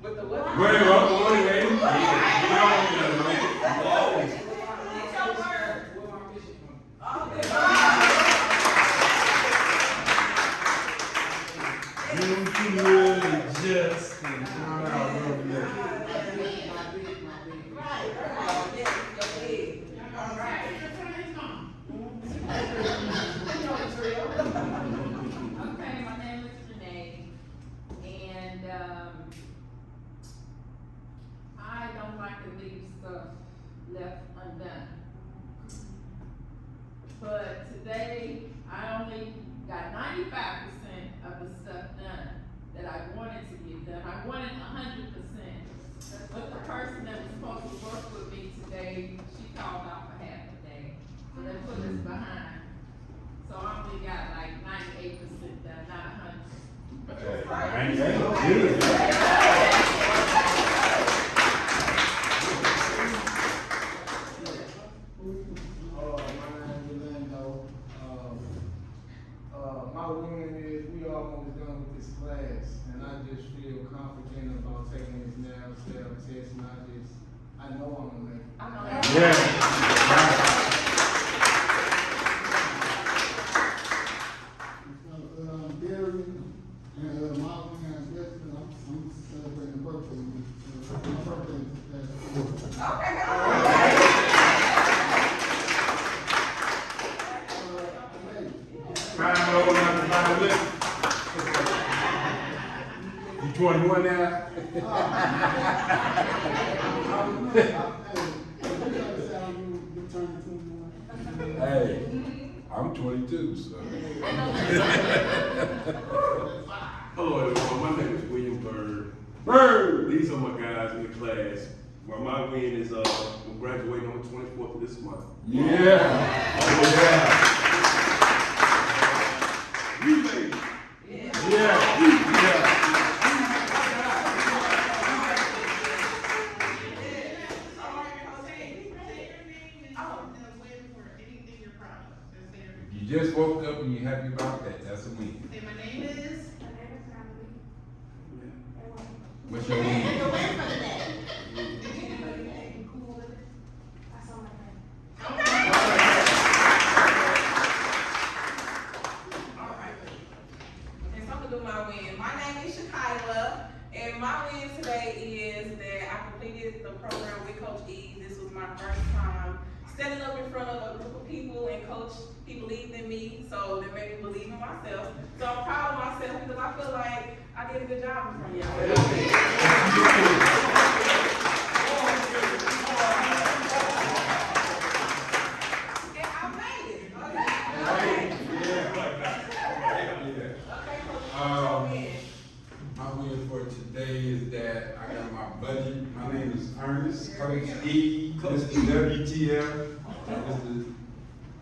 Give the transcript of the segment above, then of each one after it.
With the what? Wait, wait. Okay, my name is Renee, and I don't like to leave stuff left undone. But today, I only got 95% of the stuff done that I wanted to get done. I wanted 100%. But the person that was supposed to work with me today, she called out for half a day. So they put us behind. So I only got like 98% done, not 100. My win is we almost done with this class, and I just feel confident about taking this now test, and I know I'm gonna make it. I know that. Yeah. Darian, and Marvin and Justin, I'm celebrating birthday. My birthday is Time over now to my list. You 21 now? Hey, I'm 22, so. Hello everyone, my name is William Bird. Bird! These are my guys in the class. Well, my win is I'm graduating on the 24th of this month. Yeah. Oh, yeah. You made it. Yeah. Yeah. If you just woke up and you're happy about that, that's a win. Okay, my name is. What's your win? And so I'm gonna do my win. My name is Shakila, and my win today is that I completed the program with Coach E. This was my first time standing up in front of a group of people, and Coach, he believed in me, so that made me believe in myself. So I'm proud of myself because I feel like I did a good job in front of y'all. And I made it, okay? My win for today is that I got my budget. My name is Ernest, Coach E, Mr. WTF.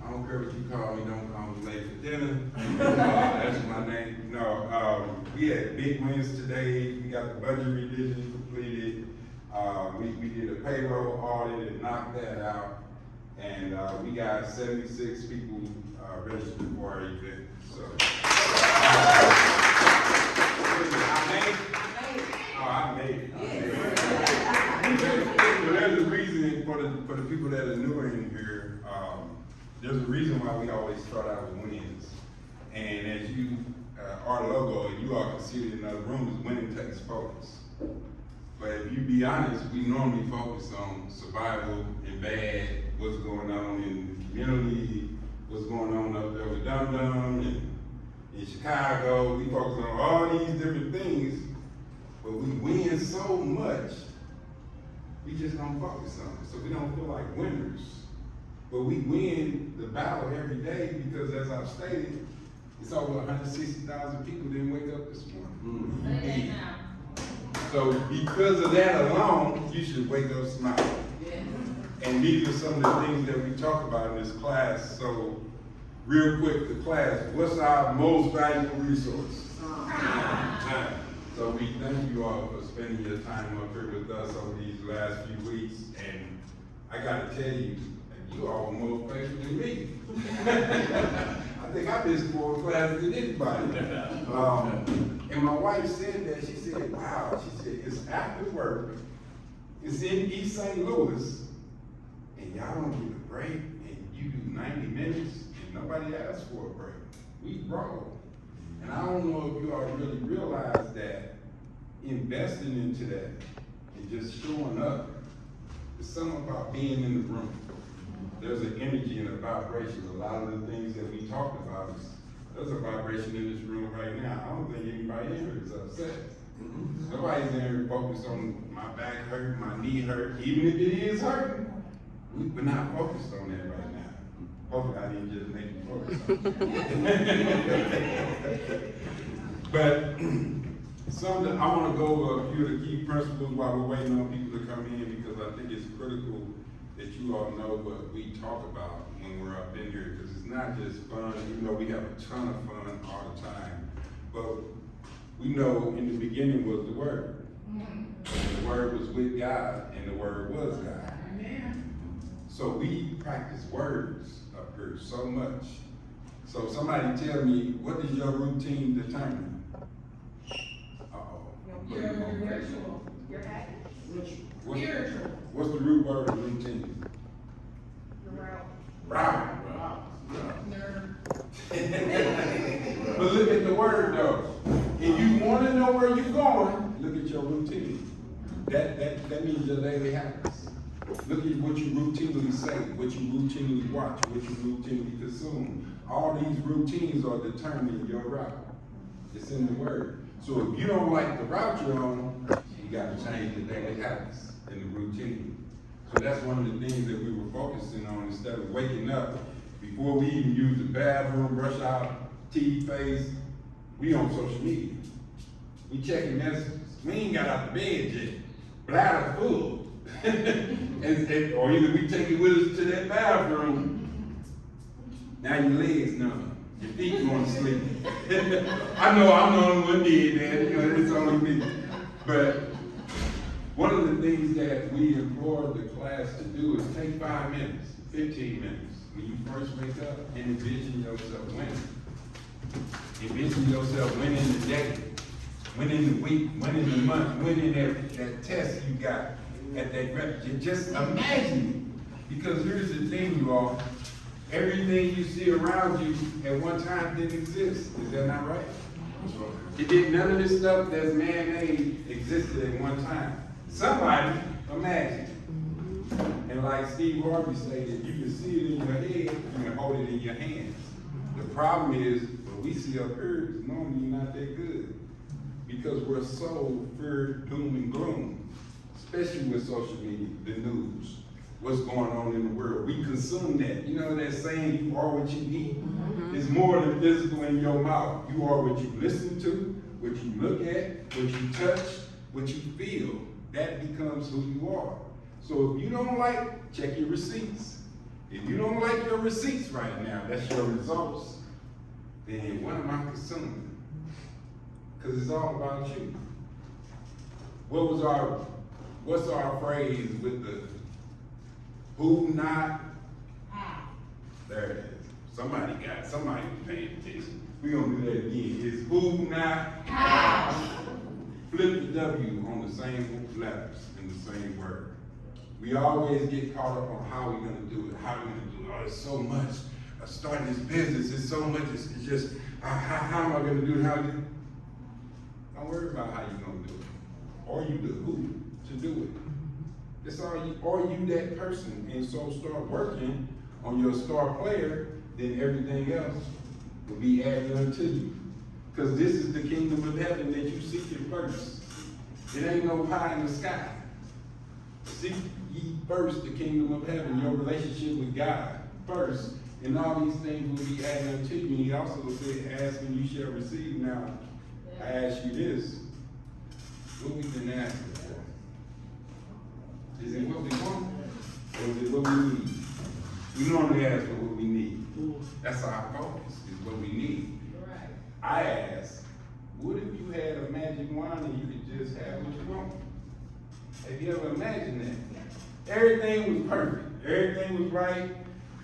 I don't care what you call me, don't call me late for dinner. That's my name. No, we had big wins today. We got the budget revision completed. We did a payroll audit and knocked that out. And we got 76 people registered for our event. So. I made it. There's a reason for the people that are newer in here. There's a reason why we always start out with wins. And as you, our logo, you all can see it in other rooms, winning takes focus. But if you be honest, we normally focus on survival and bad, what's going on in the community, what's going on up there with Dum Dum and in Chicago. We focus on all these different things, but we win so much, we just don't focus on it. So we don't feel like winners. But we win the battle every day because, as I've stated, it's over 160,000 people didn't wake up this morning. Say that now. So because of that alone, you should wake up smiling. And these are some of the things that we talk about in this class. So real quick, the class, what's our most valuable resource? Time. So we thank you all for spending your time up here with us over these last few weeks. And I gotta tell you, You all more faithful than me. I think I missed more classes than anybody. And my wife said that, she said, wow, she said, it's after work, it's in East St. Louis, and y'all don't get a break, and you do 90 minutes, and nobody asked for a break. We roll. And I don't know if you all really realize that investing into that and just showing up, it's something about being in the room. There's an energy and a vibration. A lot of the things that we talked about, there's a vibration in this room right now. I don't think anybody in here is upset. Nobody's in here focused on my back hurt, my knee hurt, even if it is hurting. We're not focused on that right now. Hopefully I didn't just make you focus on it. But something, I want to go over a few of the key principles while we're waiting on people to come in, because I think it's critical that you all know what we talk about when we're up in here, because it's not just fun, even though we have a ton of fun all the time. But we know in the beginning was the Word. And the Word was with God, and the Word was God. Amen. So we practice words up here so much. So somebody tell me, what is your routine determine? Your ritual, your habit, spiritual. What's the root word of routine? Route. But look at the word though. If you want to know where you're going, look at your routine. That means your daily habits. Look at what you routinely say, what you routinely watch, what you routinely consume. All these routines are determining your route. It's in the word. So if you don't like the route you're on, you got to change the daily habits and the routine. So that's one of the things that we were focusing on. Instead of waking up, before we even use the bathroom, brush our teeth, face, we on social media. We checking messages. We ain't got out the bed yet. Bladder full. or either we take it with us to that bathroom. Now your legs numb. Your feet going to sleep. I know I'm the only one did that. You know, it's only me. But one of the things that we implore the class to do is take 5 minutes, 15 minutes. When you first wake up, and envision yourself winning. Envision yourself winning the day, winning the week, winning the month, winning that test you got at that rep. Just imagine it. Because here's the thing, you all. Everything you see around you at one time didn't exist. Is that not right? It did. None of this stuff that's man-made existed at one time. Somebody imagined. And like Steve Harvey stated, you can see it in your head, you can hold it in your hands. The problem is, what we see up here is normally not that good. Because we're so fear, doom, and gloom. Especially with social media, the news. What's going on in the world. We consume that. You know that saying, you are what you eat? It's more than physical in your mouth. You are what you listen to, what you look at, what you touch, what you feel. That becomes who you are. So if you don't like, check your receipts. If you don't like your receipts right now, that's your results, then what am I consuming? Because it's all about you. What's our phrase with the who, not, how? There it is. Somebody was paying attention. We're gonna do that again. It's who, not, how. Flip the W on the same letters in the same word. We always get caught up on how we're gonna do it, how we're gonna do it. Oh, it's so much. Starting this business, it's so much, it's just, how am I gonna do it, how do you? Don't worry about how you're gonna do it. Or you the who to do it. It's all you, or you that person, and so start working on your star player, then everything else will be added unto you. Because this is the kingdom of heaven that you seek it first. It ain't no pie in the sky. Seek ye first the kingdom of heaven, your relationship with God first, and all these things will be added unto you. And he also said, ask and you shall receive. Now, I ask you this, what we been asking for? Is it what we want, or is it what we need? We normally ask for what we need. That's our focus, is what we need. Right. I ask, what if you had a magic wand and you could just have what you want? Have you ever imagined that? Everything was perfect. everything was right.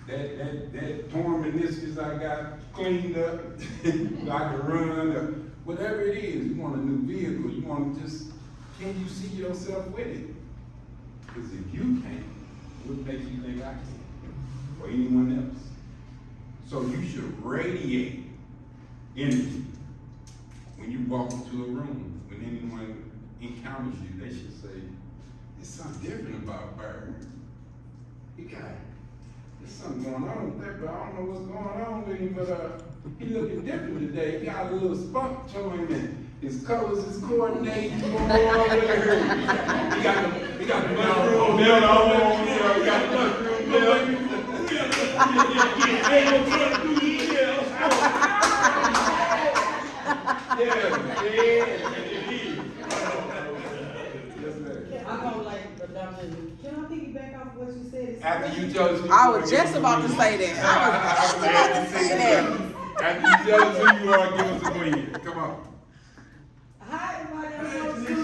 That torn meniscus I got cleaned up, I can run, whatever it is, you want a new vehicle, you want to just, can you see yourself with it? Because if you can't, what makes you think I can? Or anyone else? So you should radiate energy. When you walk into a room, when anyone encounters you, they should say, there's something different about Bird. He got, there's something going on with that, but I don't know what's going on with him, but he looking different today. He got a little spunk to him, and his colors is coordinating. He got the mushroom belt on, he got the mushroom belt. I'm gonna like redundant. Can I piggyback off what you said? After you tell us. I was just about to say that. I was just about to say that. After you tell us who you are, give us a win. Come on. Hi, everybody. I'm Sue.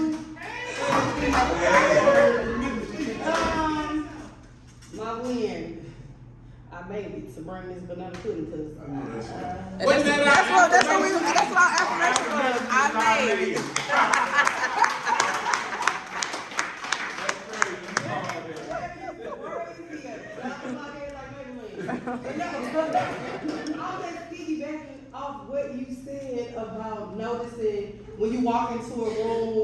My win. I made it to bring this banana pudding because. That's what our affirmation was. I made it. I'm just piggybacking off what you said about noticing when you walk into a room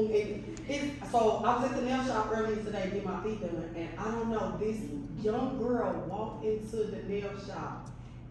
so I was at the nail shop earlier today getting my feet done, and I don't know, this young girl walked into the nail shop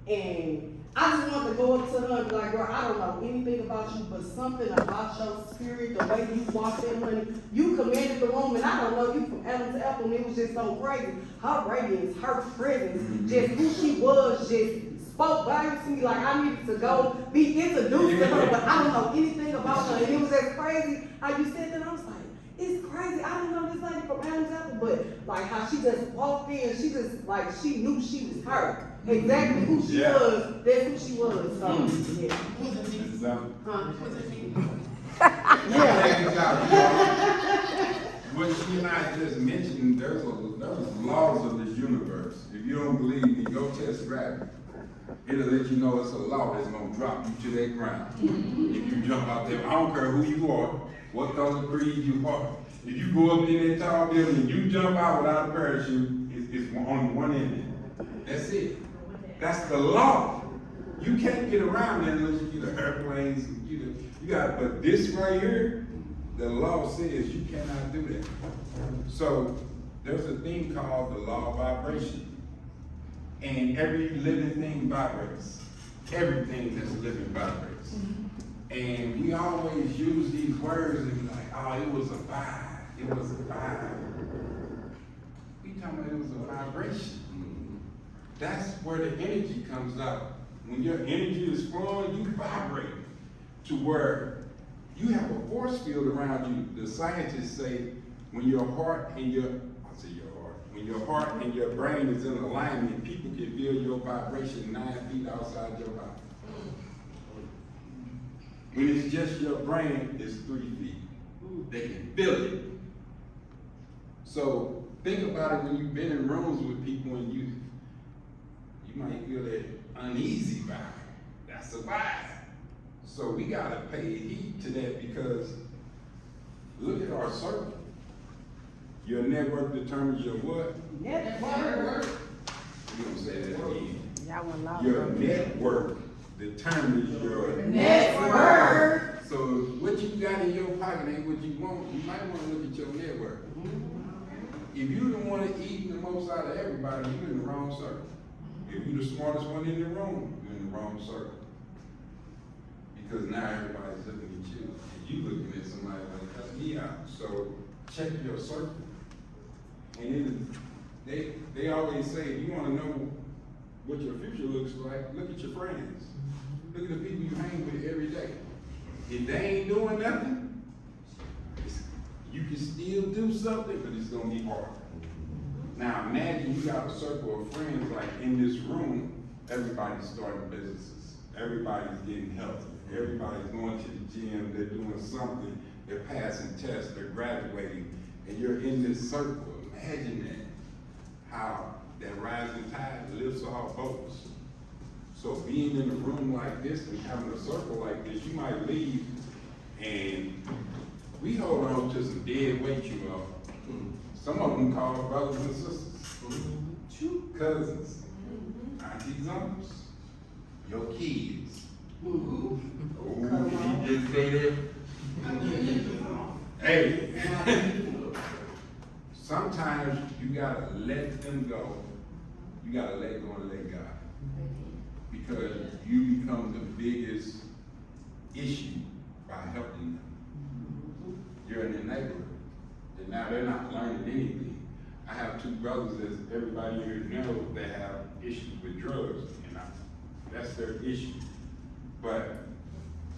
and I just wanted to go up to her and be like, girl, I don't know anything about you, but something about your spirit, the way you walked in, honey, you commanded the room, and I don't know you from Adam to Apple, and it was just so crazy. Her radiance, her presence, just who she was, just spoke volumes to me, like I needed to go be introduced to her, but I don't know anything about her, and it was just crazy how you said that. I was like, it's crazy. I don't know this lady from Adam's Apple, but like how she just walked in, she just like she knew she was her. Exactly who she was, that's who she was. So yeah. What she and I just mentioned, there's laws of this universe. If you don't believe me, go test gravity. It'll let you know it's a law that's gonna drop you to that ground. If you jump out there, I don't care who you are, what color creed you are. If you go up in that tall building and you jump out without a parachute, it's on one end. That's it. That's the law. You can't get around there unless you get airplanes. You got, but this right here, the law says you cannot do that. So there's a thing called the law of vibration. And every living thing vibrates. Everything that's living vibrates. And we always use these words and be like, oh, it was a vibe. It was a vibe. We talking about it was a vibration. That's where the energy comes out. When your energy is flowing, you vibrate to where you have a force field around you. The scientists say when your heart and when your heart and your brain is in alignment, people can feel your vibration 9 feet outside your body. When it's just your brain, it's 3 feet. They can feel it. So think about it when you've been in rooms with people and you might feel that uneasy vibe. That's a vibe. So we gotta pay heed to that because look at our circle. Your network determines your what? Network. You don't say that again. Y'all want loud. Your network determines your Network. So what you got in your pocket ain't what you want. You might want to look at your network. If you the one that eating the most out of everybody, you're in the wrong circle. If you're the smartest one in the room, you're in the wrong circle. Because now everybody's looking at you, and you looking at somebody like, cut me out. So check your circle. And they always say, if you want to know what your future looks like, look at your friends. Look at the people you hang with every day. If they ain't doing nothing, you can still do something, but it's gonna be hard. Now imagine you got a circle of friends like in this room, everybody's starting businesses. Everybody's getting healthy. Everybody's going to the gym, they're doing something, they're passing tests, they're graduating, and you're in this circle. Imagine that, how that rising tide lifts all boats. So being in a room like this and having a circle like this, you might leave and we hold on to some dead weight, you know. Some of them call brothers and sisters, cousins, aunties, uncles, your kids. Ooh, you just say that? Hey, sometimes you gotta let them go. You gotta let go and let God. Because you become the biggest issue by helping them. You're in their neighborhood. And now they're not learning anything. I have two brothers, as everybody here knows, that have issues with drugs, and that's their issue. But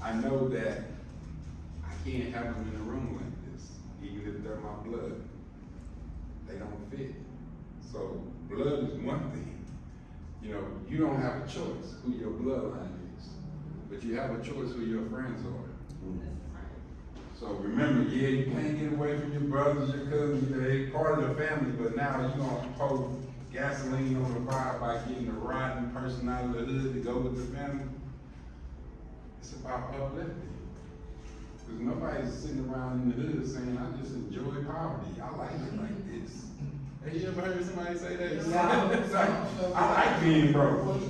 I know that I can't have them in a room like this, even if they're my blood. They don't fit. So blood is one thing. You know, you don't have a choice who your bloodline is, but you have a choice who your friends are. So remember, yeah, you can't get away from your brothers, your cousins, they're part of the family, but now you're gonna pour gasoline on the fire by getting a rotten person out of the hood to go with the family. It's about uplifting. Because nobody's sitting around in the hood saying, I just enjoy poverty. I like it like this. Have you ever heard somebody say that? It's like, I like being broke.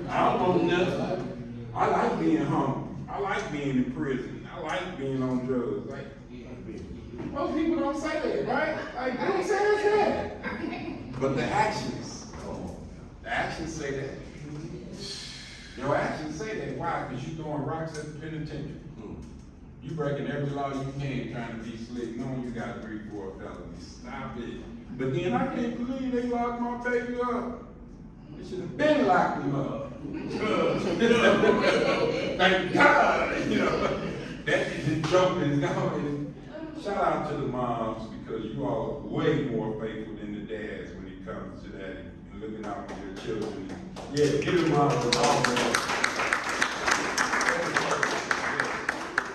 I don't want nothing. I like being humble. I like being in prison. I like being on drugs. Like, most people don't say that, right? Like, they don't say that. But the actions say that. Your actions say that. Why? Because you're throwing rocks at the penitentiary. You breaking every law you can, trying to be slick, knowing you got 3, 4 felonies. Stop it. But then I can't believe they locked my baby up. They should have been locked him up. Thank God, you know. That is a joke is gone. Shout out to the moms, because you all are way more faithful than the dads when it comes to that and looking out for your children. Yeah, give them all the love.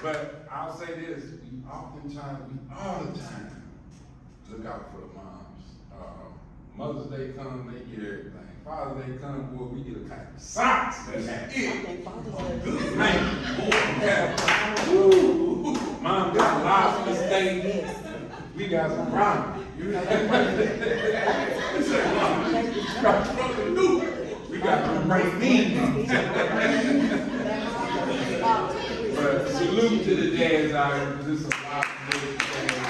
But I'll say this, we all the time, look out for the moms. Mother's Day comes, they get everything. Father's Day comes, boy, we get a pack of socks. That's it. Man, boy, yeah. Woo. Mom got lobster steak. We got some ramen. We got some great beans. But salute to the dads out here, because it's a lot of good things.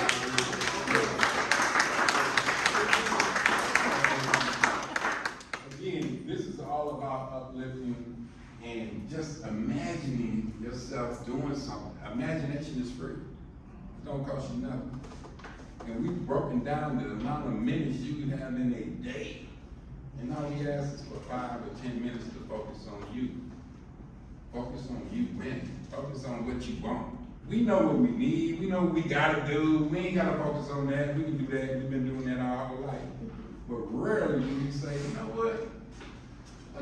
Again, this is all about uplifting and just imagining yourself doing something. Imagination is free. It don't cost you nothing. And we've broken down the amount of minutes you can have in a day. And all we ask is for 5 or 10 minutes to focus on you. Focus on you winning. Focus on what you want. We know what we need. We know what we gotta do. We ain't gotta focus on that. We can do that. We've been doing that our whole life. But rarely do we say, you know what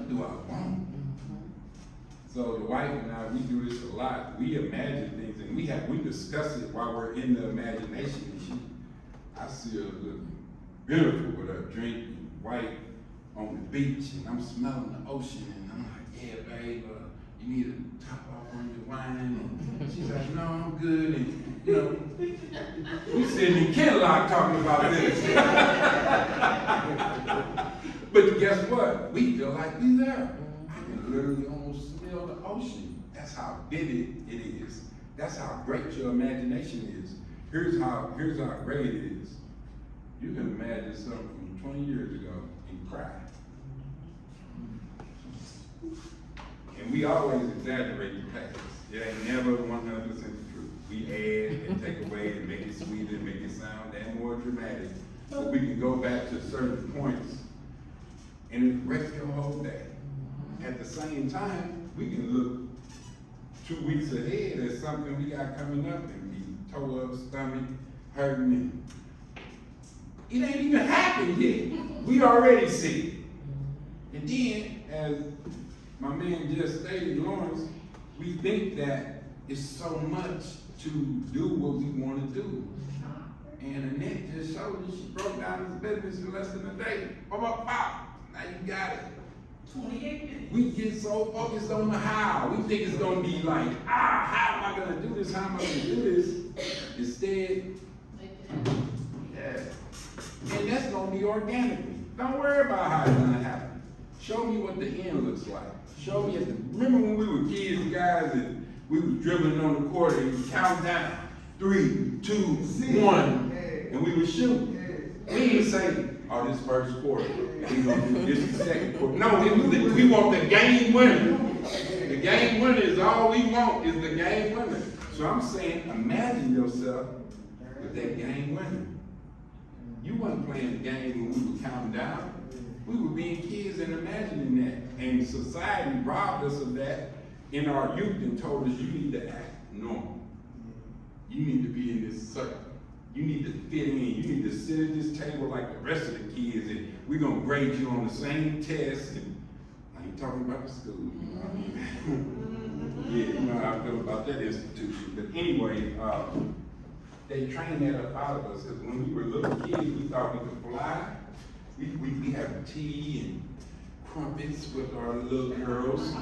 do I want? So the wife and I, we do this a lot. We imagine things, and we discuss it while we're in the imagination. And I see her looking beautiful with her drink and white on the beach, and I'm smelling the ocean, and I'm like, yeah, babe, you need to top off on your wine. And she's like, no, I'm good. And, you know, we sitting in Kenlock talking about this. But guess what? We feel like we're there. I can literally almost smell the ocean. That's how vivid it is. That's how great your imagination is. Here's how great it is. You can imagine something from 20 years ago and cry. And we always exaggerate the past. It ain't never 100% the truth. We add and take away and make it sweeter and make it sound that more dramatic. But we can go back to certain points and it wrecks your whole day. At the same time, we can look 2 weeks ahead at something we got coming up and be toe up, stomach hurting, and it ain't even happened yet. We already see it. And then, as my man just stated, Lawrence, we think that it's so much to do what we want to do. And Annette just showed you, she broke down his business in less than a day. Now you got it. 28 minutes. We get so focused on the how. We think it's gonna be like, how am I gonna do this? How am I gonna do this? Instead, yeah. And that's gonna be organically. Don't worry about how it's gonna happen. Show me what the end looks like. Show me remember when we were kids, guys, and we was dribbling on the court and we count down 3, 2, 1, and we would shoot. We didn't say, oh, this first quarter, we gonna do this the second quarter. No, we want the game winner. The game winner is all we want, is the game winner. So I'm saying, imagine yourself with that game winner. You weren't playing the game when we were counting down. We were being kids and imagining that. And society robbed us of that in our youth and told us you need to act normal. You need to be in this circle. You need to fit in. You need to sit at this table like the rest of the kids, and we're gonna grade you on the same test. And I ain't talking about the school, you know what I mean? Yeah, you know how I feel about that institution. But anyway, they trained that up out of us, because when we were little kids, we thought we could fly. We have tea and crumpets with our little girls,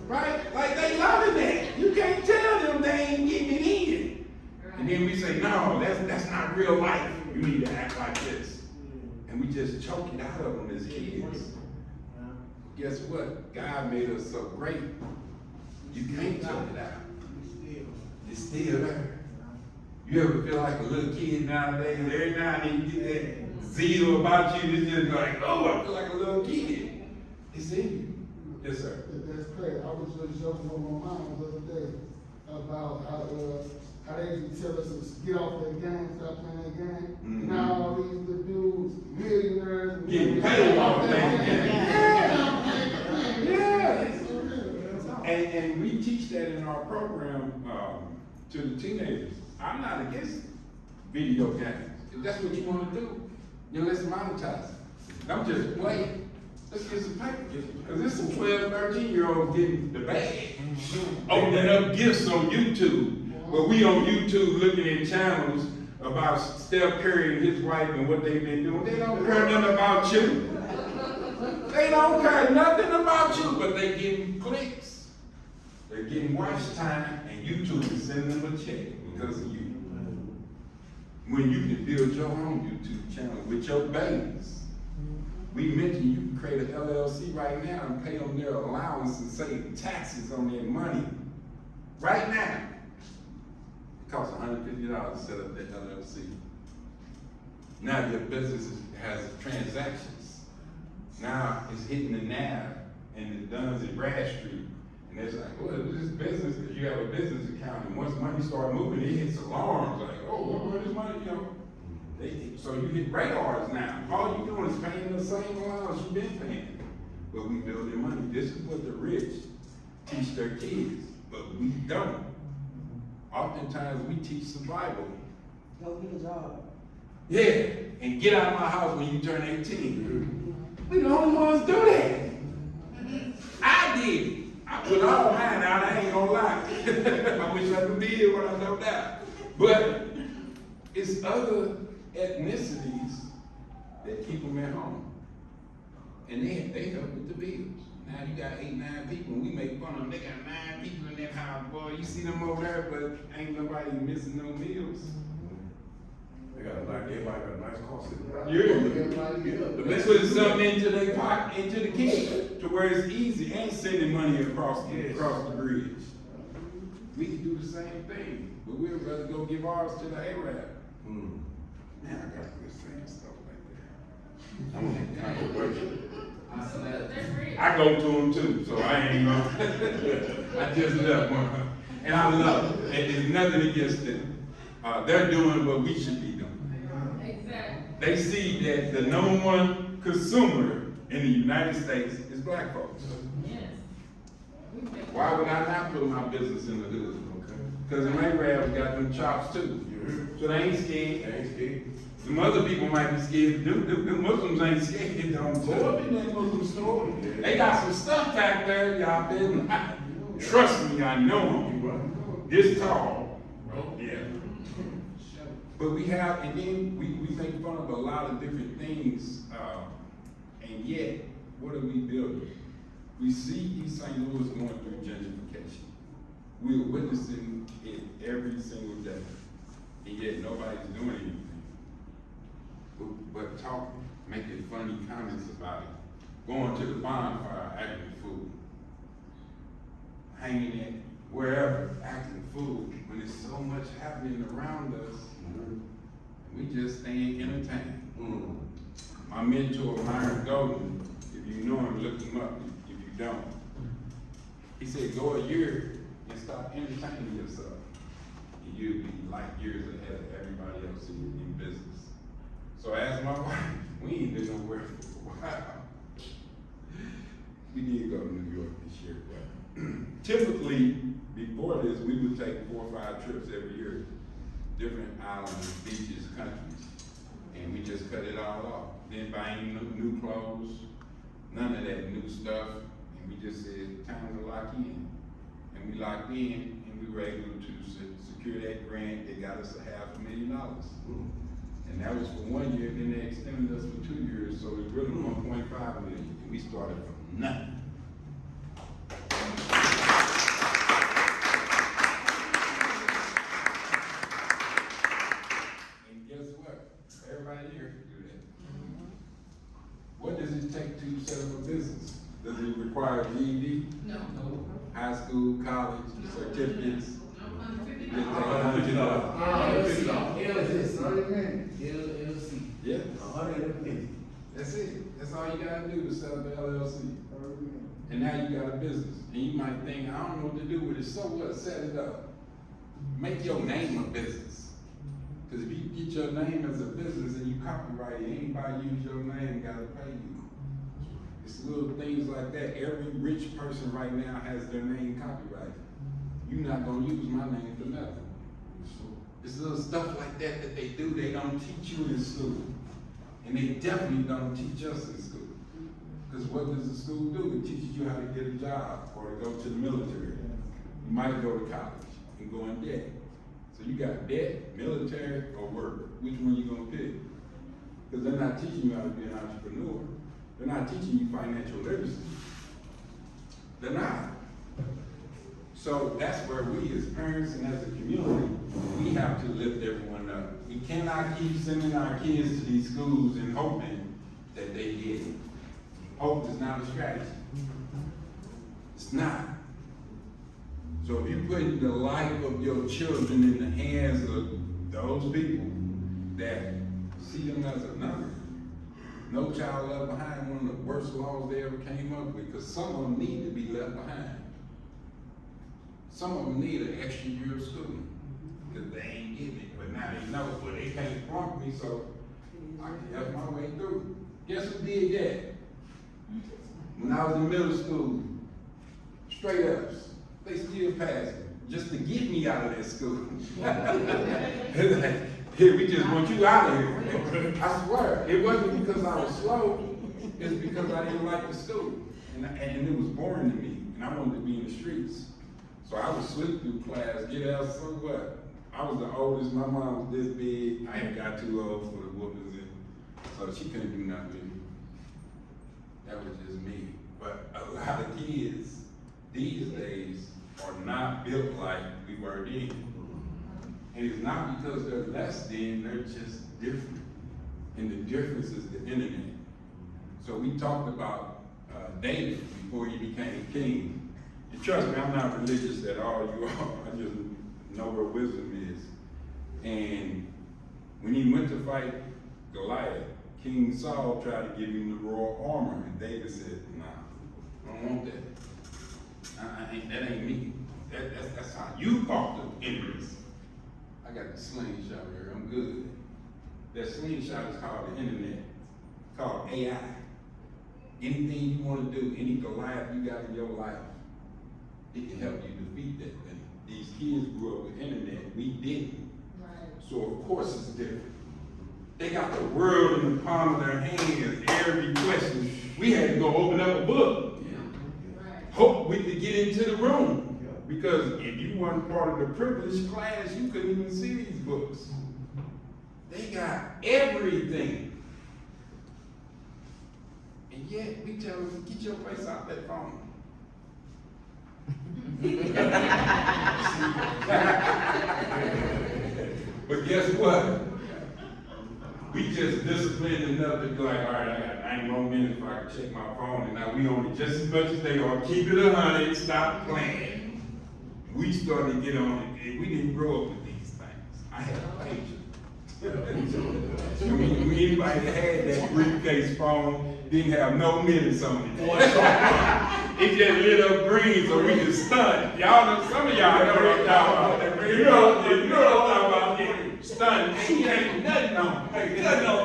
right? Like they loving that. You can't tell them they ain't getting it in. And then we say, no, that's not real life. You need to act like this. And we just choke it out of them as kids. Guess what? God made us so great. You can't choke it out. It's still there. You ever feel like a little kid nowadays? Every now and then you get that zeal about you. It's just like, oh, I feel like a little kid. It's in you. Yes, sir. That's great. I was just joking with my mom the other day about how they used to tell us to get off that game, stop playing that game. Mm-hmm. Now all these little dudes, millionaires, Getting paid off that game. Yeah. And we teach that in our program to the teenagers. I'm not against video games. If that's what you want to do, then let's monetize it. I'm just playing. Let's get some paper. Because there's some 12, 13-year-olds getting the bag. Opening up gifts on YouTube. But we on YouTube looking at channels about Steph Curry and his wife and what they've been doing. They don't care nothing about you. They don't care nothing about you, but they getting clicks. They're getting watch time, and YouTube is sending them a check because of you. When you can build your own YouTube channel with your babies. We mentioned you can create an LLC right now and pay them their allowance and save taxes on their money. Right now. It costs $150 to set up that LLC. Now your business has transactions. Now it's hitting the NAV and the Duns and Bradstreet. And it's like, well, this business, because you have a business account, and once money start moving, it hits alarms, like, oh, where is money, you know? So you hit radars now. All you're doing is paying the same allowance you've been paying. But we building money. This is what the rich teach their kids, but we don't. Oftentimes we teach survival. Go get a job. Yeah, and get out of my house when you turn 18. We the only ones do that. I did. I put all mine out, I ain't gonna lie. I wish I could be here when I know that. But it's other ethnicities that keep them at home. And they help with the bills. Now you got 8, 9 people, and we make fun of them. They got 9 people in that house, boy. You see them over there, but ain't nobody missing no meals. They got everybody got a nice car sitting around. Yeah. Let's put something into their pocket, into the kids, to where it's easy, and sending money across the bridge. We can do the same thing, but we'd rather go give ours to the Arab. Man, I gotta quit saying stuff like that. I'm gonna controversial. I go to them too, so I ain't gonna. I just left one, and I love it. And there's nothing against them. They're doing what we should be doing. Exactly. They see that the number one consumer in the United States is black folks. Yes. Why would I not put my business in the hood? Because the Arabs got them chops too. So they ain't scared. Some other people might be scared. The Muslims ain't scared. Don't go up in that Muslim store. They got some stuff back there, y'all been. Trust me, I know them. This tall. Yeah. But we have, and then we make fun of a lot of different things, and yet, what are we building? We see East St. Louis going through gentrification. We are witnessing it every single day, and yet nobody's doing anything. But talking, making funny comments about it, going to the bonfire, acting fool, hanging it wherever, acting fool, when there's so much happening around us, we just staying entertained. My mentor, Myron Golden, if you know him, look him up. If you don't, he said, go a year and stop entertaining yourself, and you'll be light years ahead of everybody else in business. So as my wife, we ain't been nowhere for a while. We did go to New York this year, but typically, before this, we would take 4 or 5 trips every year, different islands, beaches, countries, and we just cut it all off. Didn't buy any new clothes, none of that new stuff, and we just said, time to lock in. And we locked in, and we were able to secure that grant that got us $500,000. And that was for 1 year, then they extended us for 2 years, so it's really 1.5 million, and we started from nothing. And guess what? Everybody here can do that. What does it take to set up a business? Does it require GED? No. High school, college, certificates? No, LLC. Yeah. That's it. That's all you gotta do is set up an LLC. And now you got a business. And you might think, I don't know what to do with it. So what? Set it up. Make your name a business. Because if you get your name as a business and you copyright it, anybody use your name gotta pay you. It's little things like that. Every rich person right now has their name copyrighted. You're not gonna use my name for nothing. It's little stuff like that that they do. They don't teach you in school. And they definitely don't teach us in school. Because what does the school do? It teaches you how to get a job or to go to the military. You might go to college and go in debt. So you got debt, military, or work. Which one you gonna pick? Because they're not teaching you how to be an entrepreneur. They're not teaching you financial literacy. They're not. So that's where we as parents and as a community, we have to lift everyone up. We cannot keep sending our kids to these schools and hoping that they get it. Hope is not a strategy. It's not. So if you put the life of your children in the hands of those people that see them as a number, No Child Left Behind, one of the worst laws they ever came up with, because some of them need to be left behind. Some of them need an extra year of schooling, because they ain't getting it, but now they know, but they can't flunk me, so I can help my way through. Guess who did that? When I was in middle school, straight ups, they still passed me, just to get me out of that school. Here, we just want you out of here. I swear, it wasn't because I was slow, it's because I didn't like the school. And it was boring to me, and I wanted to be in the streets. So I would sleep through class, get out, so what? I was the oldest, my mom was this big, I ain't got too old for the whoopings, so she couldn't do nothing with me. That was just me. But a lot of kids these days are not built like we were then. And it's not because they're less than, they're just different. And the difference is the internet. So we talked about David before he became king. And trust me, I'm not religious at all, you are. I just know where wisdom is. And when he went to fight Goliath, King Saul tried to give him the royal armor, and David said, nah, I don't want that. That ain't me. That's how you fought the enemies. I got the slingshot here, I'm good. That slingshot is called the internet, called AI. Anything you want to do, any Goliath you got in your life, it can help you defeat that thing. These kids grew up with internet, we didn't. Right. So of course it's different. They got the world in the palm of their hands, every question. We had to go open up a book. Right. Hope we could get into the room. Because if you weren't part of the privileged class, you couldn't even see these books. They got everything. And yet, we tell them, get your face out that phone. But guess what? We just disciplined enough to be like, all right, I got 90 more minutes if I can check my phone, and now we on it just as much as they are. Keep it 100, stop playing. We started to get on it, and we didn't grow up with these things. I had a pager. I mean, anybody that had that briefcase phone didn't have no minutes on it. It just lit up green so we could stun. Y'all know, some of y'all know what I'm talking about. You know what I'm talking about. Stun. Ain't got nothing on. Ain't nothing on.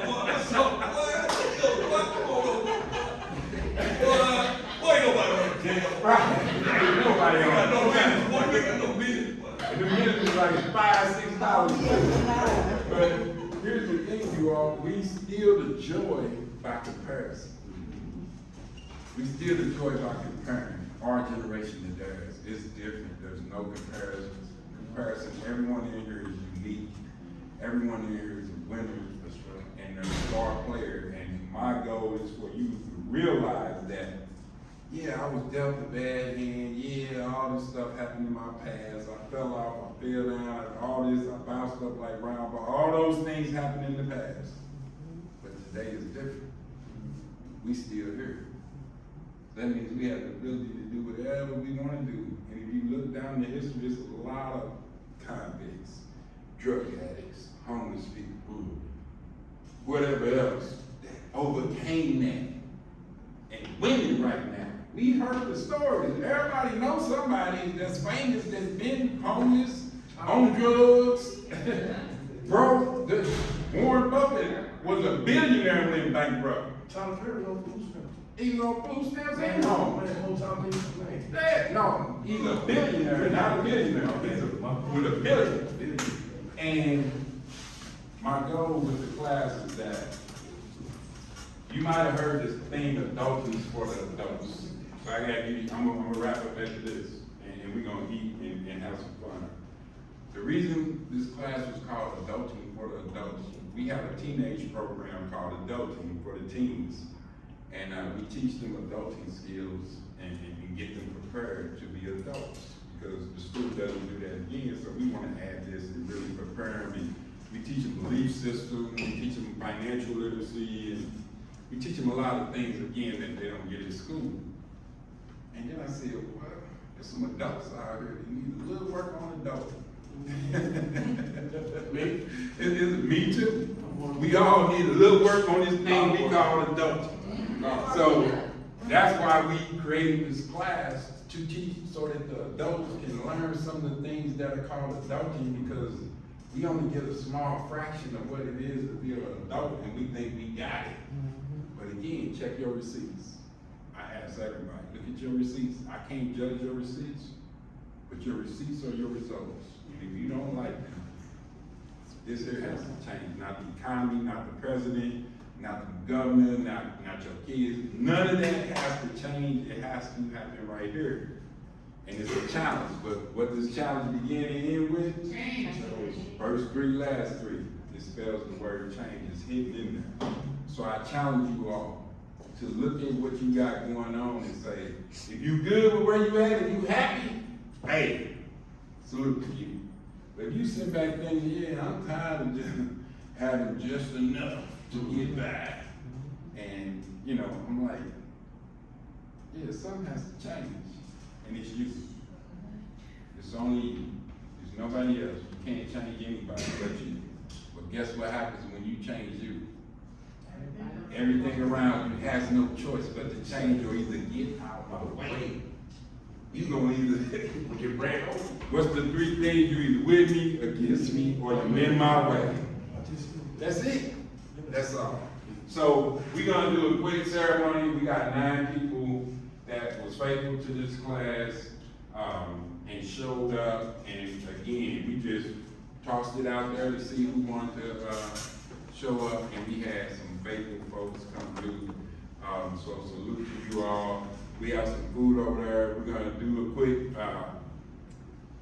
Boy, ain't nobody on the jail. Right. Ain't nobody on. No business, boy, we got no business. The minute was like $5, $6. But here's the thing, you all, we steal the joy by comparison. We steal the joy by comparing our generation to theirs. It's different. There's no comparison. Everyone in here is unique. Everyone in here is a winner. And they're a star player. And my goal is for you to realize that, yeah, I was dealt a bad hand. Yeah, all this stuff happened in my past. I fell off, I fell down, all this, I bounced up like round, but all those things happened in the past. But today is different. We still here. That means we have the ability to do whatever we want to do. And if you look down the history, there's a lot of convicts, drug addicts, homeless people, whatever else, that overcame that and winning right now. We heard the stories. Everybody knows somebody that's famous that's been homeless, on drugs, broke. Warren Buffett was a billionaire when bankrupt. Tyler Perry on food stamps. He's on food stamps and homeless. No, he's a billionaire, not a millionaire. He's with a billion. And my goal with the class is that you might have heard this thing, adulting is for the adults. So I gotta give you, I'm gonna wrap up after this, and we're gonna eat and have some fun. The reason this class was called Adulting for the Adults, we have a teenage program called Adulting for the Teens. And we teach them adulting skills and get them prepared to be adults. Because the school doesn't do that again, so we want to add this and really prepare them. We teach them belief systems, we teach them financial literacy, and we teach them a lot of things, again, that they don't get in school. And then I said, well, there's some adults out here that need a little work on adulting. Me too. We all need a little work on this thing we call adulting. So that's why we created this class to teach so that the adults can learn some of the things that are called adulting, because we only get a small fraction of what it is to be an adult, and we think we got it. But again, check your receipts. I ask everybody, look at your receipts. I can't judge your receipts, but your receipts are your results. And if you don't like them, this here has to change. Not the economy, not the president, not the governor, not your kids. None of that has to change. It has to happen right here. And it's a challenge. But what this challenge begin and end with? Change. First 3, last 3. It spells the word change. It's hidden in there. So I challenge you all to look at what you got going on and say, if you good with where you at and you happy, hey, salute to you. But if you sit back thinking, yeah, I'm tired of just having just enough to get by. And, you know, I'm like, yeah, something has to change. And it's you. It's only you. There's nobody else. You can't change anybody but you. But guess what happens when you change you? Everything around you has no choice but to change or either get out of the way. You gonna either get ran over. What's the 3 things? You either with me, against me, or you're in my way. That's it. That's all. So we're gonna do a quick ceremony. We got 9 people that was faithful to this class and showed up. And again, we just tossed it out there to see who wanted to show up, and we had some faithful folks come through. So salute to you all. We have some food over there. We're gonna do a quick.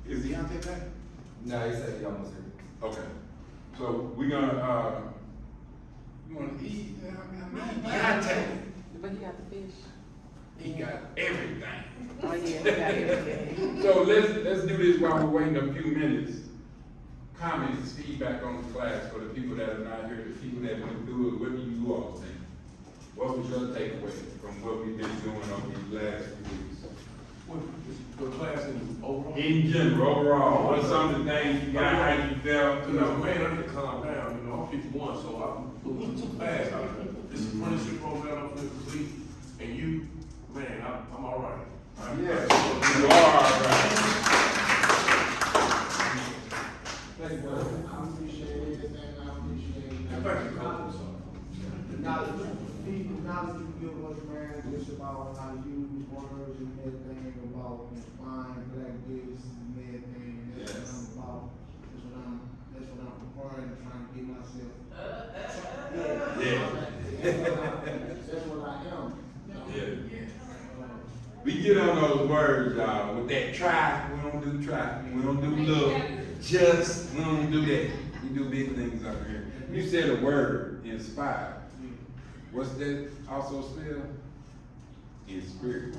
Is Deontay back? No, he said he almost here. Okay. So we're gonna, you wanna eat? Deontay, But he got the fish. he got everything. Oh, yeah, he got everything. So let's do this while we're waiting a few minutes. Comments, feedback on the class for the people that are not here, the people that went through it, what do you all think? What was your takeaway from what we've been doing over these last few weeks? What, the class in overall? In general, overall, what's some of the things you got, how you felt, You know, man, I need to calm down, you know, I'm 51, so I'm moving too fast out there. This apprenticeship program I'm finna complete, and you, man, I'm all right. Yeah, you are, right. Thank you, brother. I appreciate everything, I appreciate. In fact, you call The knowledge you give us, man, just about how to use words and everything, about fine black this and everything, that's what I'm about. That's what I'm preparing, trying to get myself. That's what I am. Yeah. We get on those words, y'all, with that try, we don't do try, we don't do look, just, we don't do that. We do big things up here. You said a word, inspired. What's that also spelled? In spirit.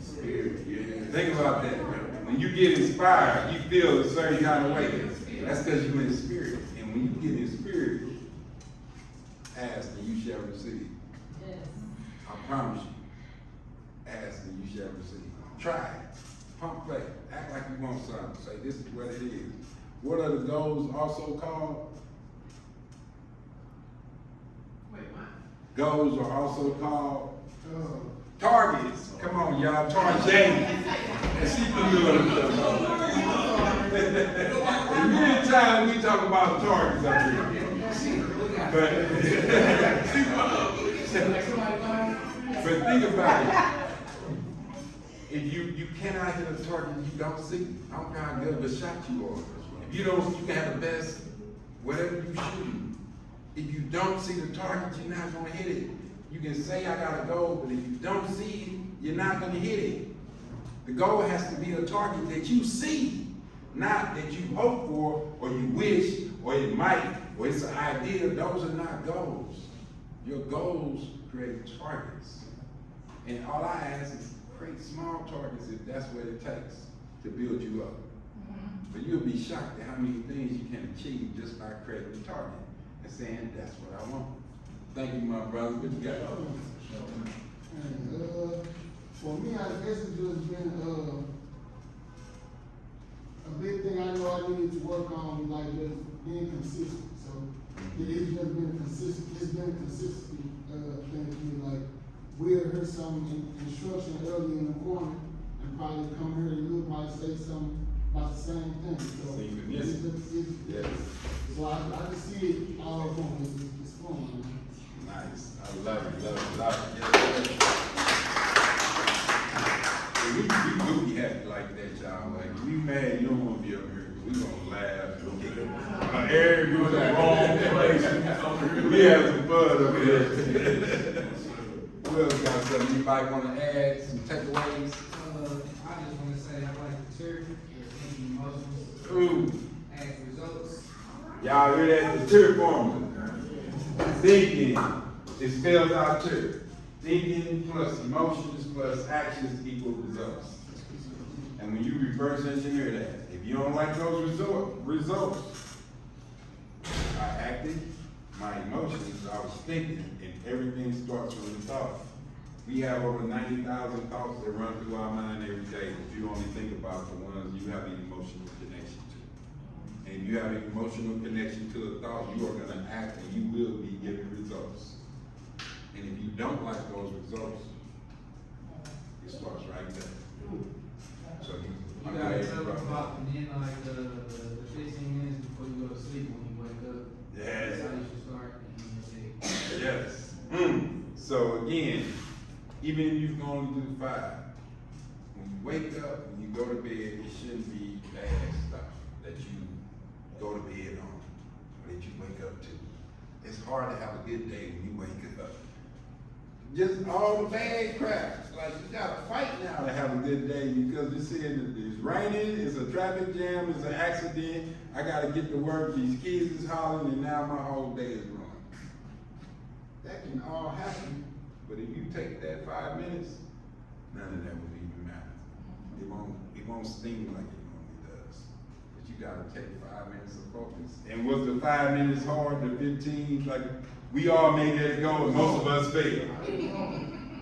Spirit, yeah. Think about that. When you get inspired, you feel a certain kind of way. That's because you're in spirit. And when you get in spirit, ask and you shall receive. Yes. I promise you. Ask and you shall receive. Try it. Pump play. Act like you want something. Say, this is what it is. What are the goals also called? Wait, what? Goals are also called targets. Come on, y'all. Target. And she been doing it. Many times we talk about targets up here. But think about it. If you cannot hit a target you don't see, I don't care how good of a shot you are. If you don't, you can have the best, whatever you shoot. If you don't see the target, you're not gonna hit it. You can say I got a goal, but if you don't see it, you're not gonna hit it. The goal has to be a target that you see, not that you hope for, or you wish, or it might, or it's an idea. Those are not goals. Your goals create targets. And all I ask is create small targets if that's what it takes to build you up. But you'll be shocked at how many things you can achieve just by creating a target and saying, that's what I want. Thank you, my brother. What you got? And, for me, I guess it's just been, a big thing I know I needed to work on, like just being consistent. So it's just been consistent, it's been a consistency, thing for me, like we'll hear some instruction early in the morning and probably come here and you'll probably say something about the same thing. So it's just, Yes. so I just see it all going, it's fun, man. Nice. I love it, love it, love it. Yes, we do be happy like that, y'all. Like, we mad, you don't want to be up here. We gonna laugh. Eric, you in the wrong place. We have some fun up here. Who else got something? Anybody want to add some takeaways? I just wanna say, I like the church, there's thinking emotions, Ooh, as results. y'all hear that? The church formula. Thinking, it spells out church. Thinking plus emotions plus actions equal results. And when you reverse engineer that, if you don't like those results, I acted, my emotions, I was thinking, and everything starts from the thought. We have over 90,000 thoughts that run through our mind every day, but you only think about the ones you have an emotional connection to. And if you have an emotional connection to a thought, you are gonna act and you will be given results. And if you don't like those results, it starts right there. So You I'm gotta glad tell you them brought about, and then like the 15 minutes before you go to sleep, when you wake up. Yes. That's how you should start in your day. Yes. So again, even if you've gone to do 5, when you wake up, when you go to bed, it shouldn't be bad stuff that you go to bed on, or that you wake up to. It's hard to have a good day when you wake up. just all the bad crap. Like, you gotta fight now to have a good day because it said that it's raining, it's a traffic jam, it's an accident. I gotta get to work, these kids is hollering, and now my whole day is ruined. That can all happen, but if you take that 5 minutes, none of that will even matter. It won't sting like it normally does. But you gotta take 5 minutes of focus. And was the 5 minutes hard, the 15? Like, we all made that go, and most of us failed.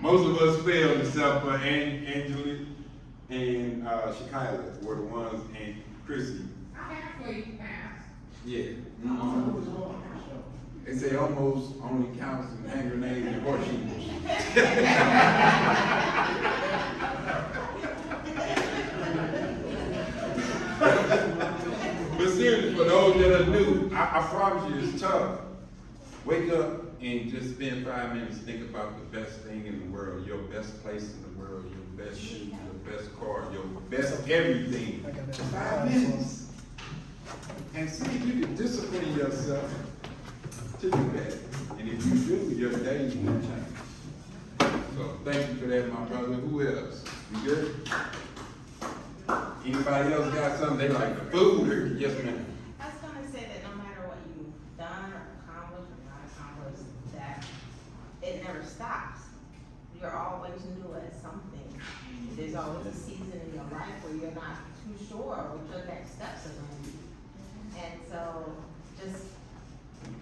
Most of us failed except for Angela and Shakila were the ones, and Chrissy. I halfway passed. Yeah. They say almost only counts in hand grenades and horseshoes. But seriously, for those that are new, I promise you it's tough. Wake up and just spend 5 minutes, think about the best thing in the world, your best place in the world, your best shoe, your best car, your best everything. 5 minutes. And see if you can discipline yourself to do that. And if you do, your day will change. So thank you for that, my brother. Who else? You good? Anybody else got something they like? The food or yes, ma'am? I was gonna say that no matter what you've done or accomplished or not accomplished, that it never stops. You're always new at something. There's always a season in your life where you're not too sure what your next steps are gonna be. And so just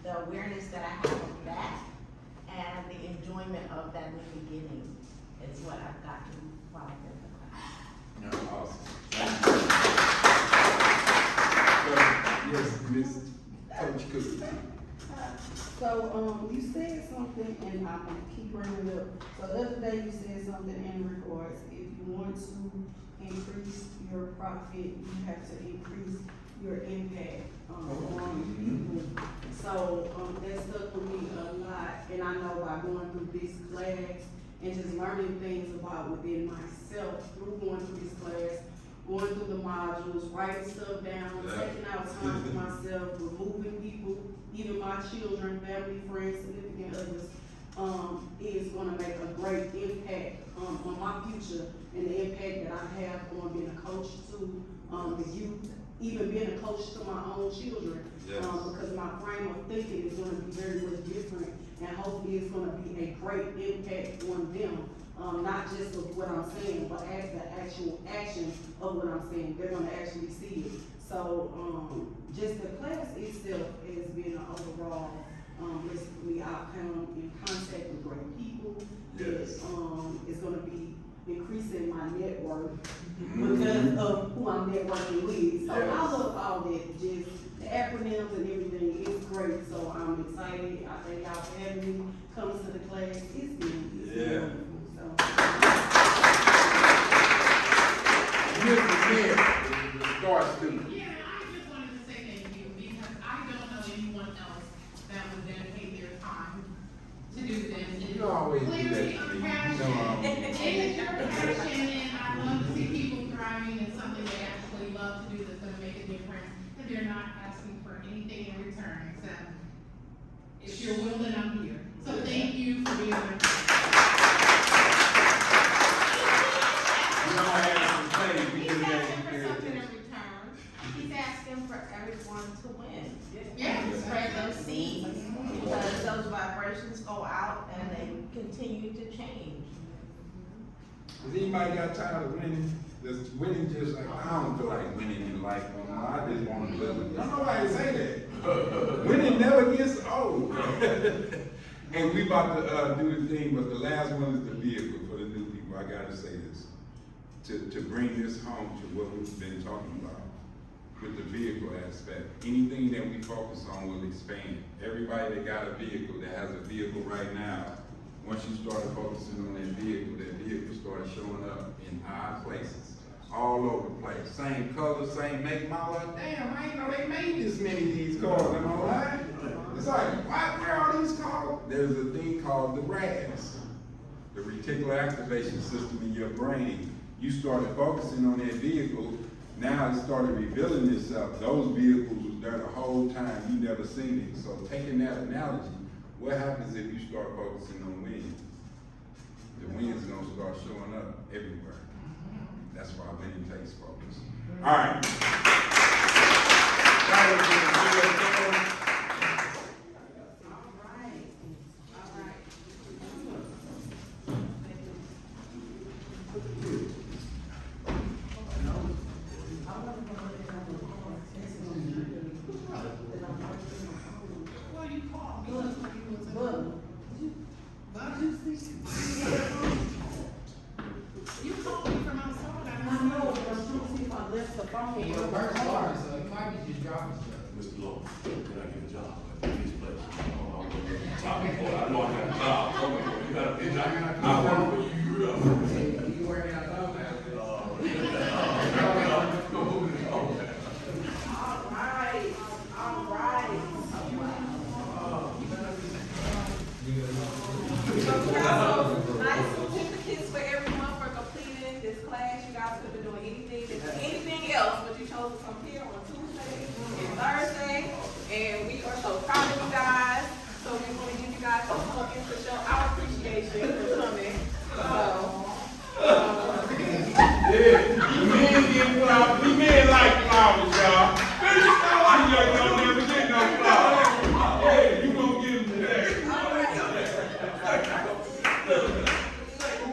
the awareness that I have of that and the enjoyment of that new beginning is what I've gotten while I've been in the class. Yeah, awesome. Thank you. So, yes, Miss Coach Cook. So, you said something, and I'm gonna keep bringing it up. So the other day you said something in regards, if you want to increase your profit, you have to increase your impact, on people. So, that stuck with me a lot, and I know by going through this class and just learning things about within myself through going through this class, going through the modules, writing stuff down, taking out time for myself, removing people, even my children, family, friends, significant others, is gonna make a great impact, on my future and the impact that I have on being a coach to, the youth, even being a coach to my own children. Yes. Because my frame of thinking is gonna be very much different, and hopefully it's gonna be a great impact on them. Not just of what I'm saying, but as the actual action of what I'm saying, they're gonna actually see it. So, just the class itself has been an overall, basically I've come in contact with great people. Yes. It's gonna be increasing my network because of who I'm networking with. So I Yes. love all that, just the acronyms and everything is great, so I'm excited. I thank y'all for having me come to the class. It's been Yeah. wonderful, so. Mr. Mayor, the star student. Yeah, I just wanted to say thank you because I don't know anyone else that would dedicate their time to do this. And You always do that clearly, to I'm me. You passionate. know I'm- And you're passionate, and I love to see people thriving in something they actually love to do that's gonna make a difference. And they're not asking for anything in return except if you're willing, I'm here. So thank you for being there. You don't have to say, we He's just got asking to for pay something in attention. return. He's asking for everyone to win. Yeah. Spread those seeds, because those vibrations go out and they continue to change. Has anybody got tired of winning? Does winning just like, I don't feel like winning in life no more, I just want to live. Don't nobody say that. Winning never gets old. And we about to, do the thing, but the last one is the vehicle for the new people, I gotta say this. To bring this home to what we've been talking about with the vehicle aspect, anything that we focus on will expand. Everybody that got a vehicle, that has a vehicle right now, once you started focusing on that vehicle started showing up in odd places, all over the place. Same color, same make, model. Like, damn, I ain't know they made this many of these cars, am I right? It's like, where are these cars? There's a thing called the RAS, the reticular activation system in your brain. You started focusing on that vehicle, now it started revealing itself. Those vehicles was there the whole time, you never seen it. So taking that analogy, what happens if you start focusing on winning? the wins are gonna start showing up everywhere. That's why winning takes focus. All right. You called me from outside. I know, but I'm trying to see if I left the phone. Your first car, so you might be just dropping stuff. Mr. Lowe, can I get a job at this place? Talking for, I know I got a job, you got a bitch, I work for you, you real. You working out those now? Go move it on. Alright, alright. So, nice certificates for everyone for completing this class. You guys could have been doing anything else, but you chose to come here on Tuesday and Thursday. And we are so proud of you guys. So we want to give you guys some tokens to show our appreciation for coming. So, The men get flowers. We men like flowers, y'all. Man, you sound like you don't never get no flowers. Yeah, you gonna get them today. Who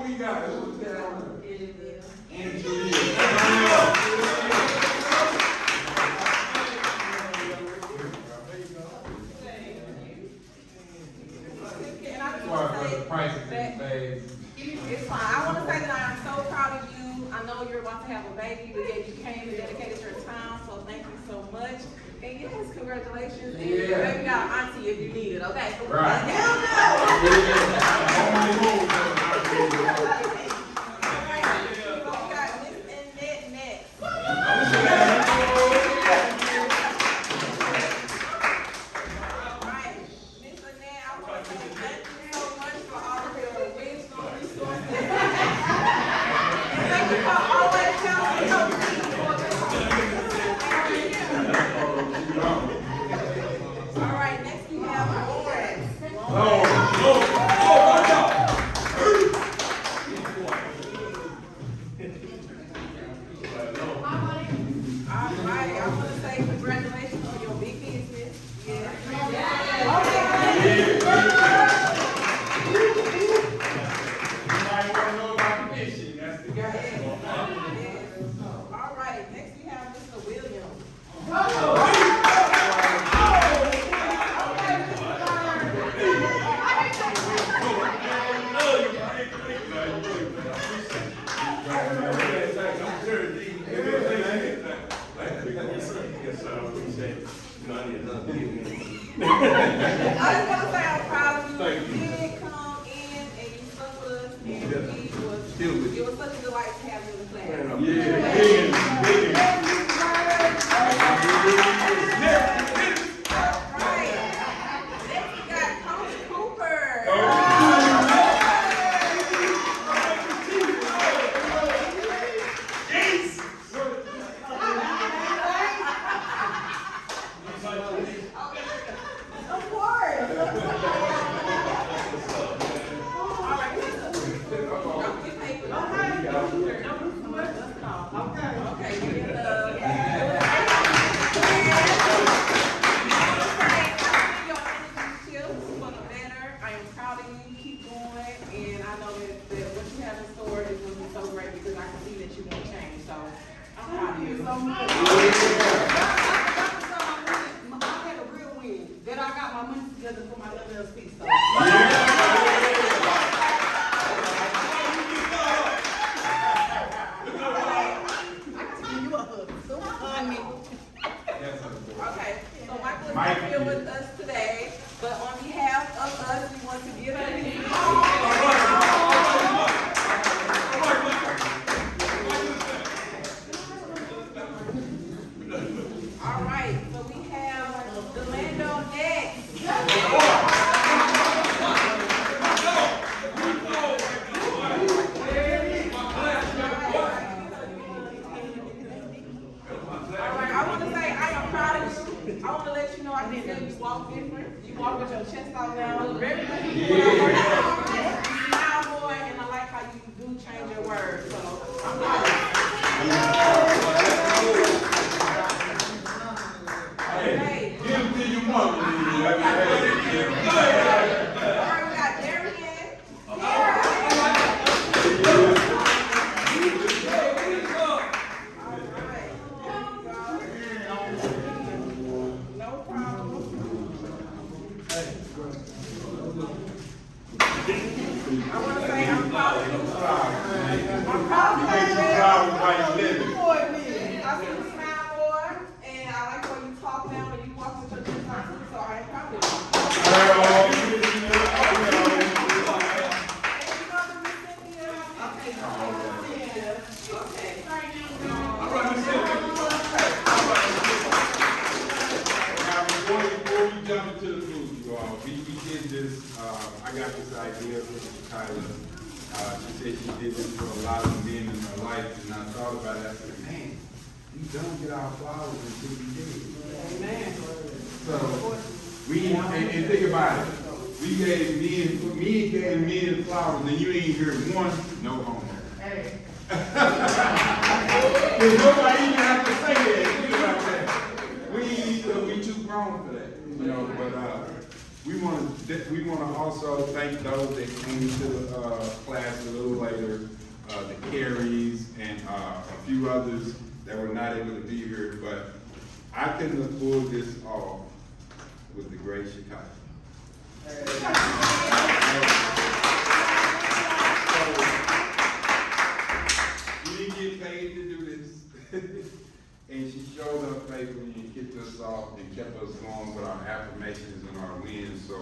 we got? Who's that on there? Angelina. and I just want to say that it's fine. I want to say that I am so proud of you. I know you're about to have a baby, but yet you came and dedicated your time. So thank you so much. And yes, congratulations. And maybe got an auntie if you need it. Okay. Right. Hell no. We got Miss Annette next. Alright, Miss Annette, I want to say thank you so much for all of your wisdom, resources. And thank you for always telling me Alright, next we have Lawrence. Alright, I want to say congratulations on your big business. Yeah. Everybody wanna know about the mission, that's the guy. All right, next we have Mr. Williams. Yes, sir, I appreciate it. You know, I need another meeting. I just want to say I'm proud of you. Thank you. You did come in and you stuck with us, and Yes. it was such a delight to have you in the class. Man, I'm- Right. Next we got Coach Cooper. Of course. All right, don't get paper. Okay, give me I am proud of you. Keep going, and I know that what you have in store is going to be so great because I can see that you won't change. So I'm proud of you so much. I had a real win. That I got my money together for my LLC. So. Okay, so Michael is not here with us today, but on behalf of us, we want to give him All right, so we have Delando next. All right, I want to say I am proud of you. I want to let you know I can tell you walk different. You walk with your chest out now. Very good. You smile more, and I like I wanna say I'm proud of you. I'm proud You of make you. some flowers while you living. I see you smile more, and I like when you talk now when you walk with your chest out too, so I am proud of you. Now, before we jump into the food, you all, we did this, I got this idea from Kyla. She said she did this for a lot of men in her life, and I thought about it, I said, man, we don't get our flowers until we do. Amen. So, and think about it, me gave men flowers, and you ain't hear one, no homo. Hey. Cause nobody even have to say that, you know what I'm saying? We too grown for that, you know, but, we wanna also thank those that came to the, class a little later, the Carries and, a few others that were not able to be here, but I couldn't have pulled this off with the Great Chicago. We didn't get paid to do this. And she showed up faithfully and kicked us off and kept us going with our affirmations and our wins. So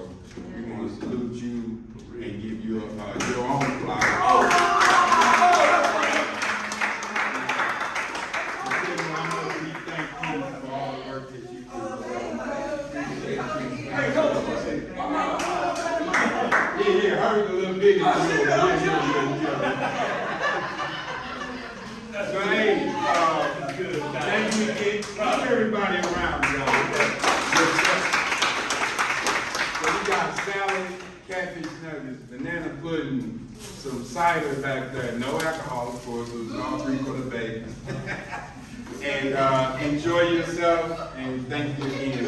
we want to salute you and give you your own flower. We thank you for all the work that you do. Yeah, hurt a little bit. So hey, thank you again. Keep everybody around, y'all. So we got salad, catfish nuggets, banana pudding, some cider back there. No alcohol, of course. It was all free for the baby. And enjoy yourself. And thank you again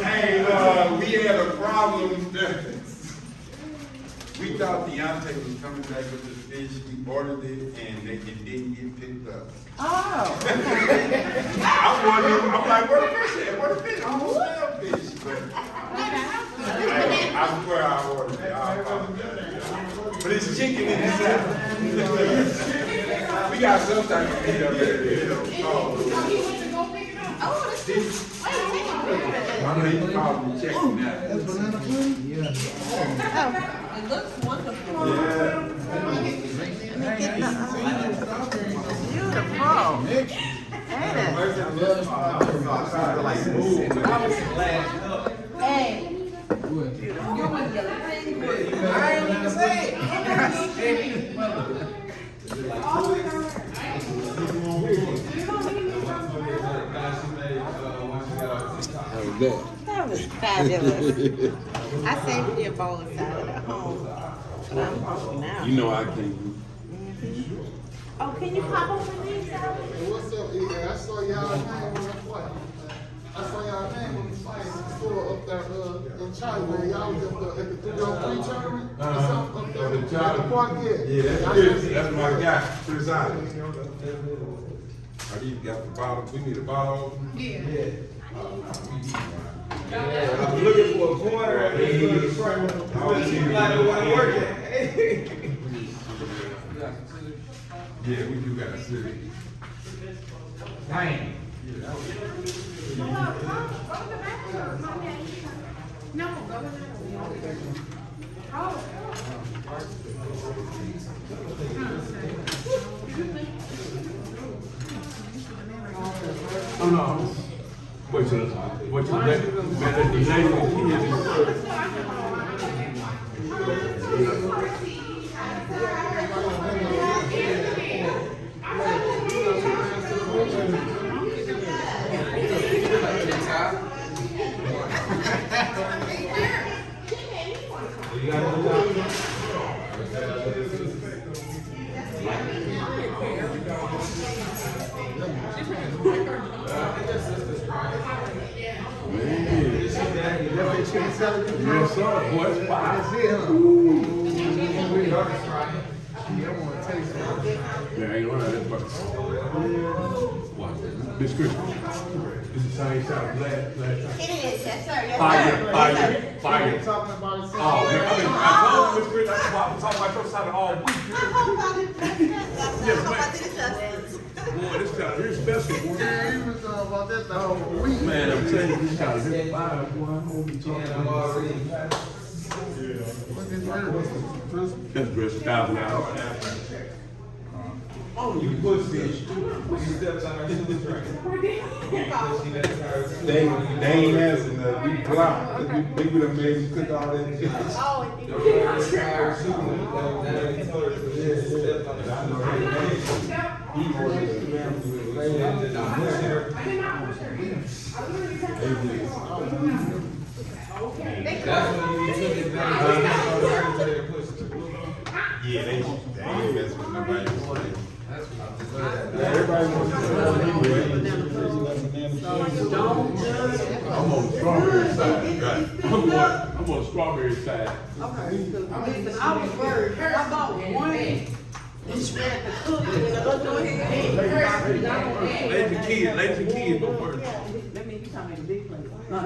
Hey, we had a problem. We thought Deontay was coming back with the fish. We ordered it and it didn't get picked up. Oh. I'm like, where the fish at? Where the fish? I don't smell fish. But I swear I ordered it. I apologize. But it's chicken in this house. We got some type of meat up there. I'm going to call me checking that. That's banana pudding? It looks wonderful. Yeah. Hey. I ain't even say it. That was fabulous. I saved me a bowl of salad at home, but I'm hungry now. You know I can't. Oh, can you pop open these salad? Hey, what's up, E? I saw y'all name on the flight. I saw y'all name on the flight store up there in China, man. Y'all was up there at the 303 tournament or something up there at the park, Yeah, that's my guy, Chris Island. Are you got the bottle? We need a bottle. Yeah. I was looking for a corner and it's for the front. But it seemed like it wasn't working. Yeah, we do got a city. Dang. Oh, no. But you let the lady with kids Yes, sir, boy, it's fire. That's it, huh? Yeah, I wanna taste it. Yeah, ain't gonna that fuck. Watch that. Miss Christian. It's the same sound last time. It is, yes, sir, yes, sir. Fire. Talking about it. Oh, man, I told Miss Christian, I was talking about your side all week. Boy, this child here special, boy. Yeah, he was talking about that the whole week. Man, I'm telling you, this child here fire, boy. I'm gonna be talking about it. What's this word? That's dress $1,000. You push fish. When you step on our super train. They ain't asking to be blocked. People done made you cook all that shit. Yeah, they ain't mess with nobody. Everybody wants to I'm on the strawberry side. Right. I'm on the strawberry side. Okay, listen, I was worried, I bought one, and spread the cookie, and the other one, Let your kids go first. That means you talking about the big place. Ah.